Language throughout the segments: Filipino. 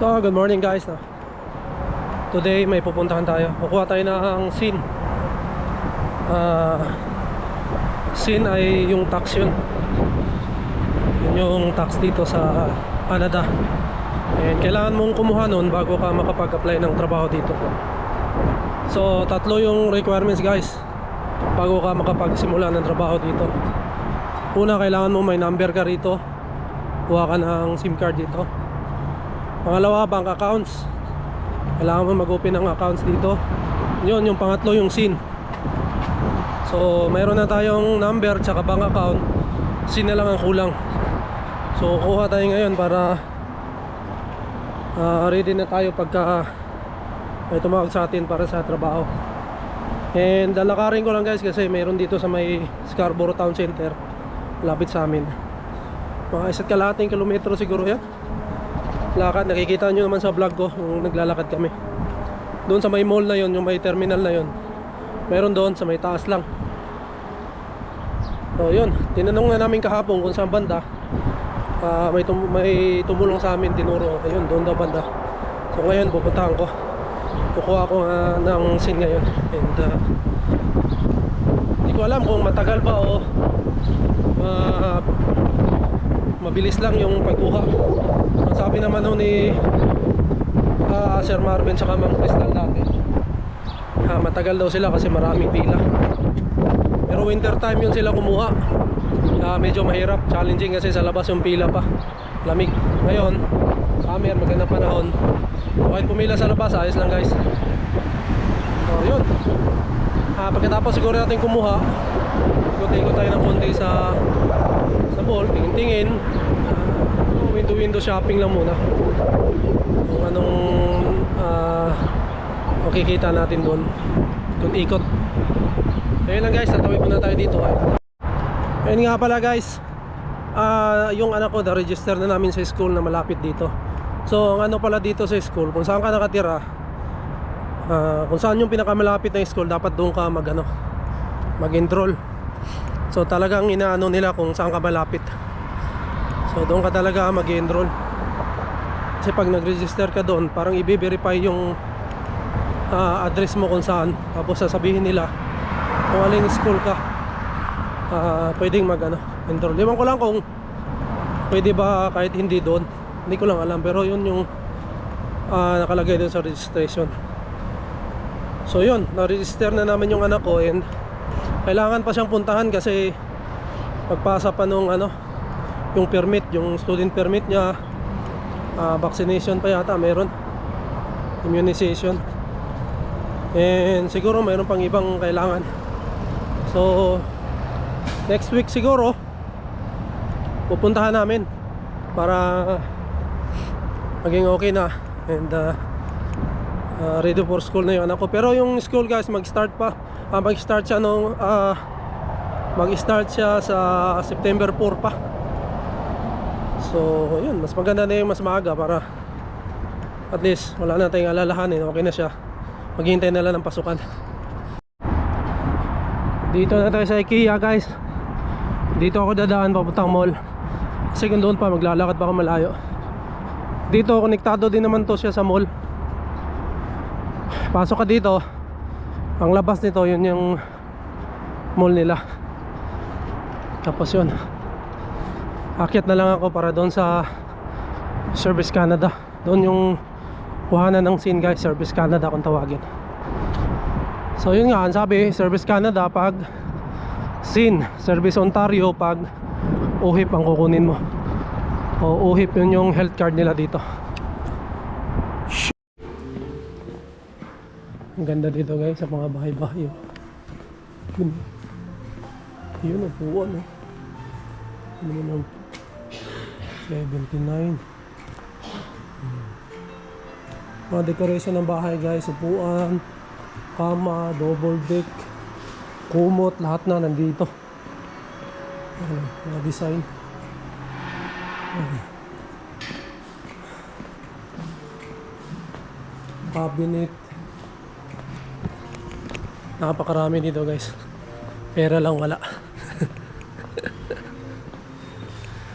So, good morning guys. Today may pupuntahan tayo. Kukuha tayo ng SIN. SIN ay yung tax yun. Yun yung tax dito sa Canada. And kailangan mong kumuha nun bago ka makapag-apply ng trabaho dito. So, tatlo yung requirements guys bago ka makapagsimula ng trabaho dito. Una, kailangan mo may number ka rito. Kuha ka ng SIM card dito. Pangalawa, bank accounts. Kailangan mo mag-open ng accounts dito. Yun, yung pangatlo yung SIN. So, mayroon na tayong number tsaka bank account. SIN na lang ang kulang. So, kuha tayo ngayon para ready na tayo pagka may tumawag sa atin para sa trabaho. And lalakarin ko lang guys kasi mayroon dito sa may Scarborough Town Center, lapit sa amin. Mga 1.5 kilometro siguro yan lakad. Nakikita nyo naman sa vlog ko yung naglalakad kami. Doon sa may mall na yon, yung may terminal na yon, meron doon sa may taas lang. So yun, tinanong na namin kahapon kung saan banda. May tumulong sa amin, tinuro, ayun, doon daw banda. So ngayon pupuntahan ko. Kukuha ko ng SIN ngayon. And hindi ko alam kung matagal ba o mabilis lang yung pagkuha. Ang sabi naman ni Sir Marvin sa Ma'am Crystal dati, matagal daw sila kasi maraming pila. Pero winter time yun sila kumuha. Medyo mahirap, challenging kasi sa labas yung pila pa, lamig. Ngayon summer, magandang panahon, kahit pumila sa labas ayos lang guys. So yun, pagkatapos siguro natin kumuha, ikot-ikot tayo ng konti sa mall, tingin-tingin, window shopping lang muna kung anong makikita natin doon ikot. Ayun lang guys, tatawid muna tayo dito. Ayun nga pala guys, yung anak ko na-register na namin sa school na malapit dito. So ang ano pala dito sa school, kung saan ka nakatira, kung saan yung pinakamalapit na school, dapat doon ka mag-enroll. So talagang inaano nila kung saan ka malapit. So doon ka talaga mag-enroll. Kasi pag nag-register ka doon, parang i-verify yung address mo kung saan. Tapos sasabihin nila kung aling school ka pwedeng enroll. Diban ko lang kung pwede ba kahit hindi doon. Hindi ko lang alam, pero yun yung nakalagay doon sa registration. So yun, na-register na namin yung anak ko. And kailangan pa siyang puntahan kasi pagpasa pa nung yung permit, yung student permit niya, vaccination pa yata meron, immunization, and siguro mayroon pang ibang kailangan. So next week siguro pupuntahan namin para maging okay na and ready for school na yung anak ko. Pero yung school guys, mag-start siya sa September 4 pa. So yun, mas maganda na yung mas maaga para at least wala na tayong alalahanin, okay na siya, maghihintay na lang ng pasukan. Dito na tayo sa IKEA guys. Dito ako dadaan papuntang mall kasi kung doon pa maglalakad pa ako malayo. Dito konektado din naman to siya sa mall. Pasok ka dito, ang labas nito yun yung mall nila. Tapos yun, akyat na lang ako para doon sa Service Canada. Doon yung kuhanan ng SIN guys, Service Canada kung tawagin. So yun nga, ang sabi Service Canada pag SIN, Service Ontario pag UHIP ang kukunin mo. O UHIP yun yung health card nila dito. Ang ganda dito guys sa mga bahay-bahay. Yun ang puwan Ano naman 79. Mga decoration ng bahay guys, upuan, kama, double deck, kumot, lahat na nandito. Mga design. Cabinet. Napakarami dito guys. Pera lang wala.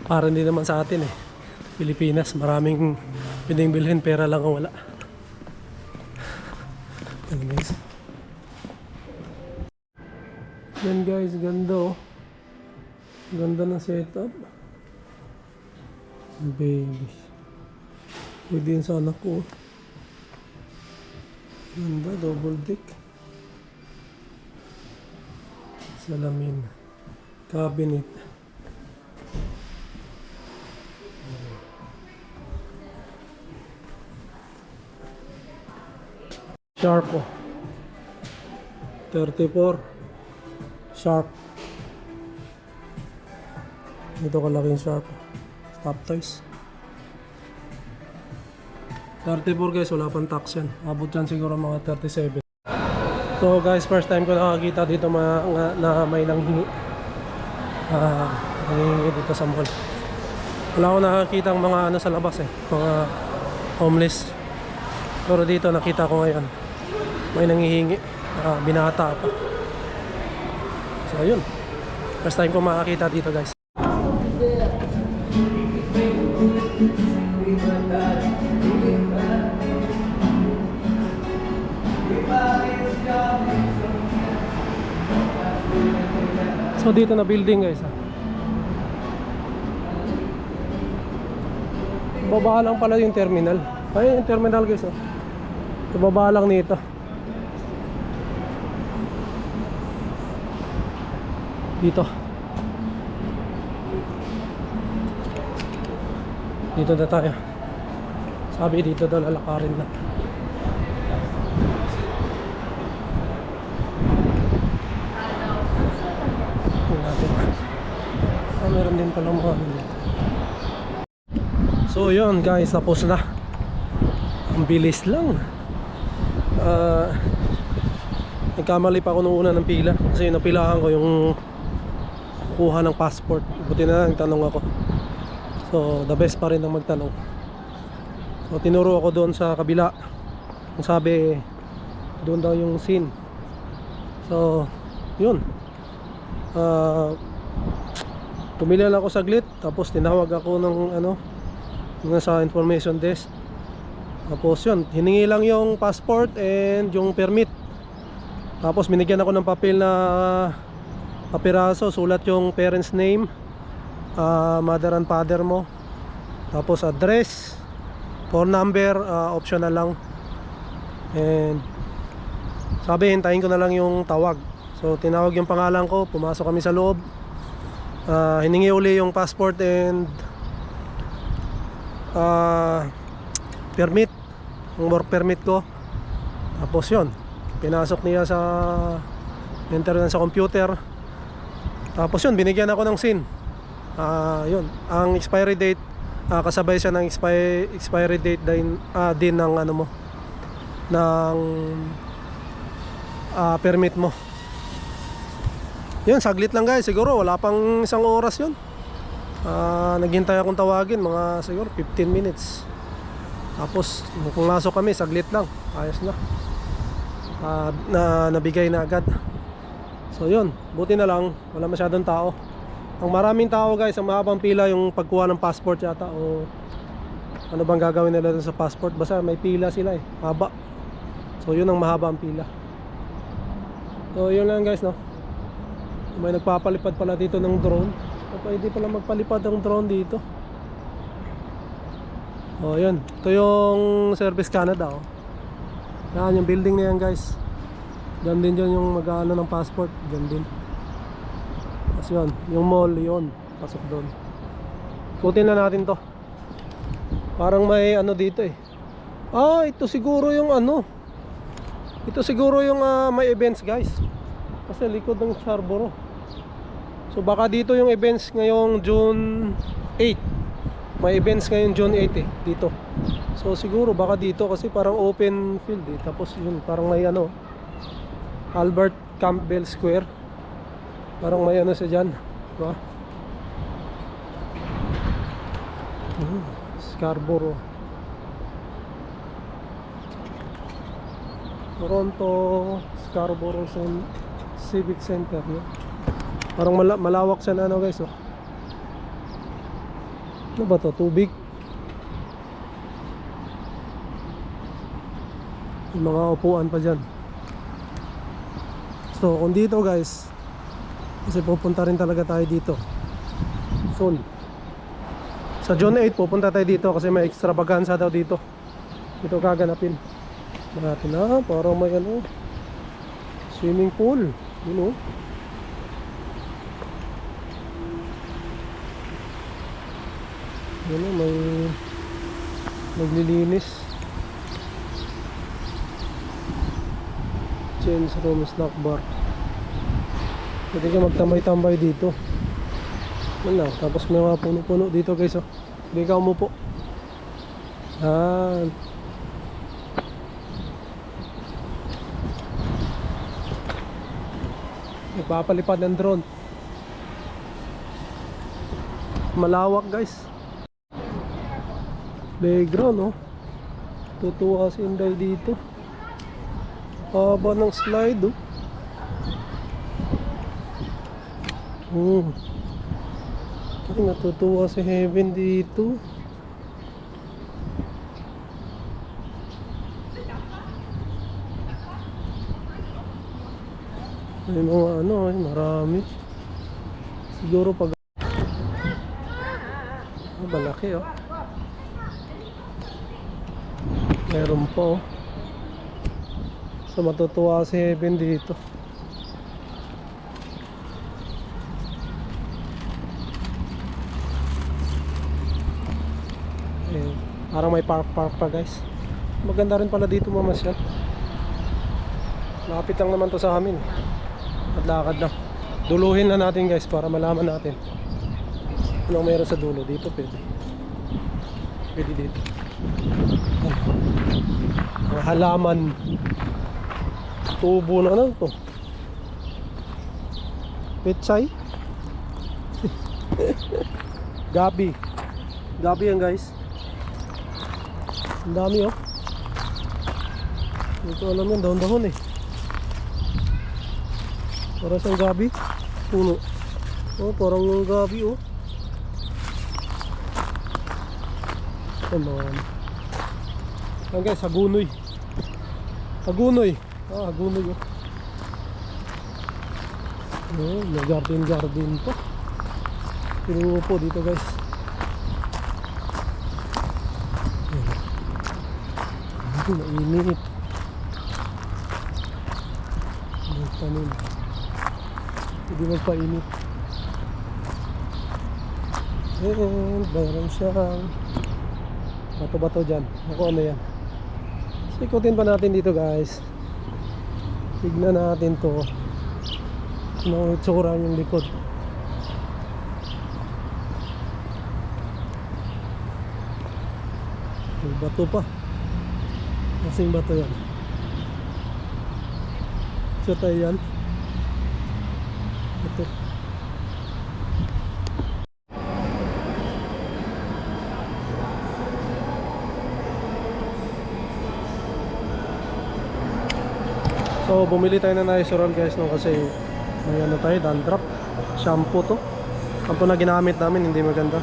Para hindi naman sa atin Pilipinas, maraming Pwedeng bilhin, pera lang ang wala. Yan guys. Yan guys, ganda oh. Ganda ng setup. Baby. Pwede yun sa anak ko. Ganda, double deck. Salamin. Cabinet. Sharp oh. 34. Sharp. Ito kalaking sharp. Top toys. 34 guys, wala pang tax yan. Abot yan siguro mga 37. So guys, first time ko nakakita dito na may nanghingi. Nanghingi dito sa mall. Wala ako nakakita ang mga ano sa labas eh. Mga homeless. Pero dito nakita ko ngayon. May nanghihingi. Binata pa. So ayun. First time ko makakita dito guys. So dito na building guys. Baba lang pala yung terminal. Ay, yung terminal guys. Baba lang nito. Dito. Dito na tayo. Sabi dito daw lalakarin na. Meron din pala mga so yun guys, tapos na. Ang bilis lang. Nagkamali pa ako nung una ng pila. Kasi napilahan ko yung kuha ng passport. Buti na lang tanong ako. So the best pa rin ang magtanong. So tinuro ako doon sa kabila. Ang sabi doon daw yung scene. So yun. Tumila lang ako saglit, tapos tinawag ako ng sa information desk. Tapos yun, hiningi lang yung passport and yung permit. Tapos binigyan ako ng papel na papiraso, sulat yung parents name, mother and father mo. Tapos address, phone number, optional lang. And sabi hintayin ko na lang yung tawag. So tinawag yung pangalan ko, pumasok kami sa loob. Hiningi uli yung passport and permit, yung work permit ko. Tapos yun, pinasok niya sa enter na sa computer. Tapos yun, binigyan ako ng SIN. Yun, ang expiry date, kasabay siya ng expiry date din ng ano mo, ng permit mo. Yun, saglit lang guys, siguro wala pang isang oras yun. Naghintay akong tawagin, mga siguro 15 minutes. Tapos kung nasok kami, saglit lang, ayos na. Nabigay na agad. So yun, buti na lang, wala masyadong tao. Ang maraming tao guys, ang mahabang pila yung pagkuha ng passport yata. O ano bang gagawin nila dun sa passport. Basta may pila sila eh, haba. So yun ang mahaba ang pila. So yun lang guys, no. May nagpapalipad pala dito ng drone. Pwede pala magpalipad ng drone dito. Oh, yun. Ito yung Service Canada, oh. Yan, yung building na yan, guys. Diyan din dyan yung mag-aano ng passport. Diyan din. Tapos yun, yung mall, yun. Pasok doon. Ikutin na natin to. Parang may ano dito eh. Ito siguro yung ano. Ito siguro yung may events, guys. Kasi likod ng Scarborough. So baka dito yung events ngayong June 8. May events ngayong June 8 eh, dito. So siguro baka dito kasi parang open field eh. Tapos yun, parang may ano, Albert Campbell Square. Parang may ano siya dyan, diba? Scarborough, Toronto, Scarborough Civic Center, no? Parang malawak siya na ano guys, oh. Ano ba to? Tubig? May mga upuan pa dyan. So kung dito guys, kasi pupunta rin talaga tayo dito soon. Sa June 8 pupunta tayo dito kasi may extravaganza daw dito. Ito gaganapin natin. Parang may ano, swimming pool, you know. Ano, may naglilinis. Change room, snack bar. Pwede ka magtambay-tambay dito. Wala, tapos may mga puno-puno dito guys. Pwede ka umupo. Yan. Nagpapalipad ng drone. Malawak guys. Playground, oh. Tutuwa si Inday dito. Haba ng slide, oh. Ay, natutuwa si Heaven dito. May mga ano, marami. Siguro pag malaki, oh. Meron pa, oh. So matutuwa si Heaven dito. Parang may park pa guys. Maganda rin pala dito mamasyal. Lapit lang naman to sa amin. At lakad lang. Duluhin na natin guys para malaman natin anong meron sa dulo. Dito pwede. Pwede dito. Ang halaman. Tubo na lang to. Petsay. Gabi. Gabi yan guys. Ang dami, oh. Hindi ko alam yan, dahon-dahon eh. Para siyang gabi. Puno. Oh, parang yung gabi, oh. Come on. Yan guys, hagunoy. Hagunoy. Hagunoy, oh. Oh, may garden pa. Pinuupo dito guys. Mainit. Magpanin. Hindi magpainit. And mayroon siyang bato-bato dyan. Ako ano yan. So ikutin pa natin dito guys. Tignan natin to. Anong itsura yung likod. May bato pa. Kasing bato yan. So tayo yan. Ito. So bumili tayo ng Nizoral guys, no, kasi may ano tayo, dandruff. Shampoo to. Shampoo na ginamit namin, hindi maganda.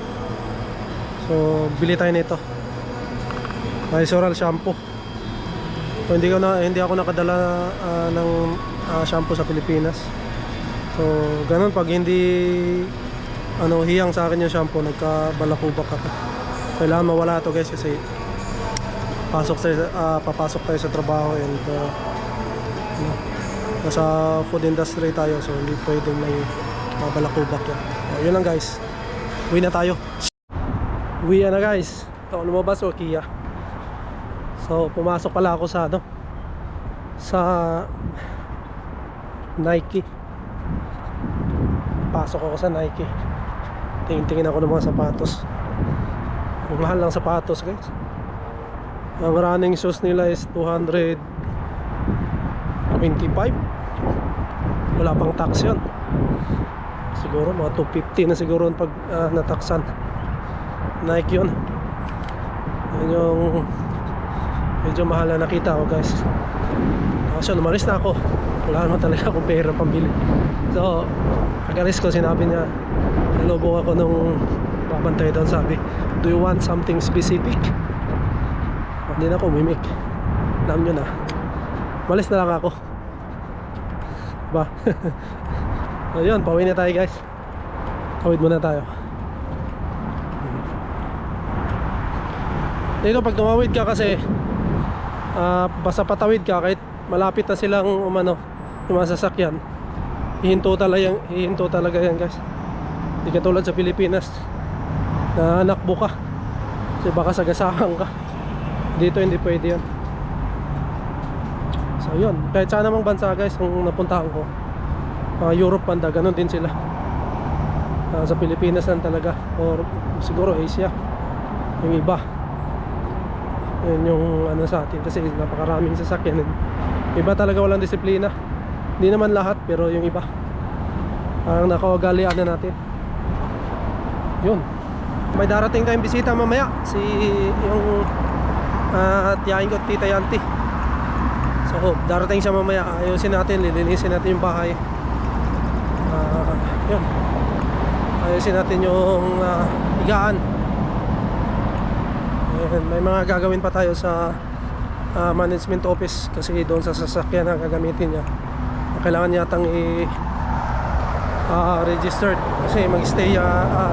So bili tayo nito. Nizoral shampoo. So, hindi ako nakadala ng shampoo sa Pilipinas. So ganun, pag hindi hiyang sa akin yung shampoo, nagkabalakubak ako. Kailangan mawala to guys kasi papasok tayo sa trabaho and nasa food industry tayo, so hindi pwedeng may balakubak yan. So, yun lang guys. Uwi na tayo. Uwi na guys. Ito, lumabas o Kia. So pumasok pala ako sa Nike. Pasok ako sa Nike. Tingin ako ng mga sapatos. Ang mahal lang sapatos guys. Ang running shoes nila is 225. Wala pang tax yun. Siguro mga 250 na siguro pag nataksan. Nike yun. Yan yung medyo mahal na nakita ko guys. So lumaris na ako. Wala naman talaga akong pera pambili. So kagaris ko, sinabi niya, nalubong ako nung babantay doon, sabi, do you want something specific? Hindi na ako umimik. Alam nyo na, Malis na lang ako. Ba? Ayun, pauwi na tayo guys. Tawid muna tayo. Dito pag tumawid ka kasi basta patawid ka kahit malapit na silang umano yung mga sasakyan, hihinto talaga yan guys. Hindi katulad sa Pilipinas na nakbo ka kasi baka sagasahan ka. Dito hindi pwede yan. So yun, kahit saan namang bansa guys kung napuntahan ko, Europe banda, ganun din sila. Sa Pilipinas lang talaga, or siguro Asia yung iba. Yun yung ano sa atin kasi napakaraming sasakyan. Iba talaga walang disiplina. Hindi naman lahat pero yung iba ang nakawagalian na natin. Yun, may darating tayong bisita mamaya, si yung tiyahin ko, Tita Yanti. So darating siya mamaya, ayusin natin, lilinisin natin yung bahay. Yun, ayusin natin yung higaan. And may mga gagawin pa tayo sa management office kasi doon sa sasakyan na gagamitin niya. Kailangan yatang registered kasi mag-stay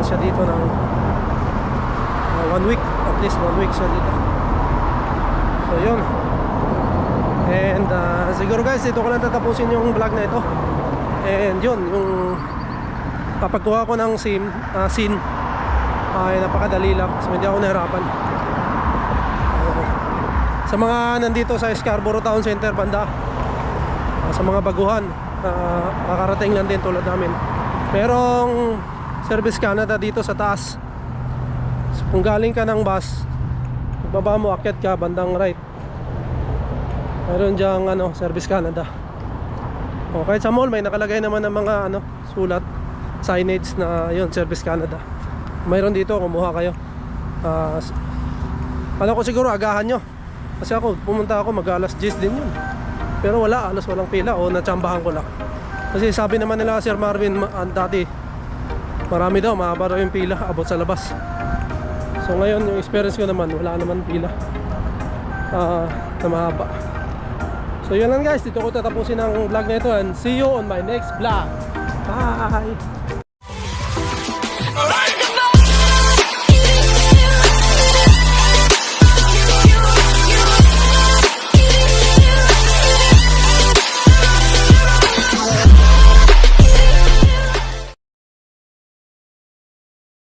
siya dito ng 1 week, at least 1 week siya dito. So yun. And siguro guys, dito ko lang tatapusin yung vlog na ito. And yun, yung papagkuha ko ng scene ay napakadali lang, so hindi ako nahirapan. Sa mga nandito sa Scarborough Town Center banda, sa mga baguhan, makarating lang din tulad namin. Merong Service Canada dito sa taas. So, kung galing ka ng bus, baba mo, akyat ka bandang right, meron diyang Service Canada. O kahit sa mall may nakalagay naman ng mga sulat, signage na yun, Service Canada. Mayroon dito, kumuha kayo. Alam ko siguro agahan nyo kasi ako pumunta ako mag-alas 10 din yun, pero walang pila o natsambahan ko lang. Kasi sabi naman nila Sir Marvin dati marami daw, mahaba daw yung pila abot sa labas. So ngayon yung experience ko naman, wala naman pila na mahaba. So yun lang guys, dito ko tatapusin ang vlog na ito, and see you on my next vlog. Bye!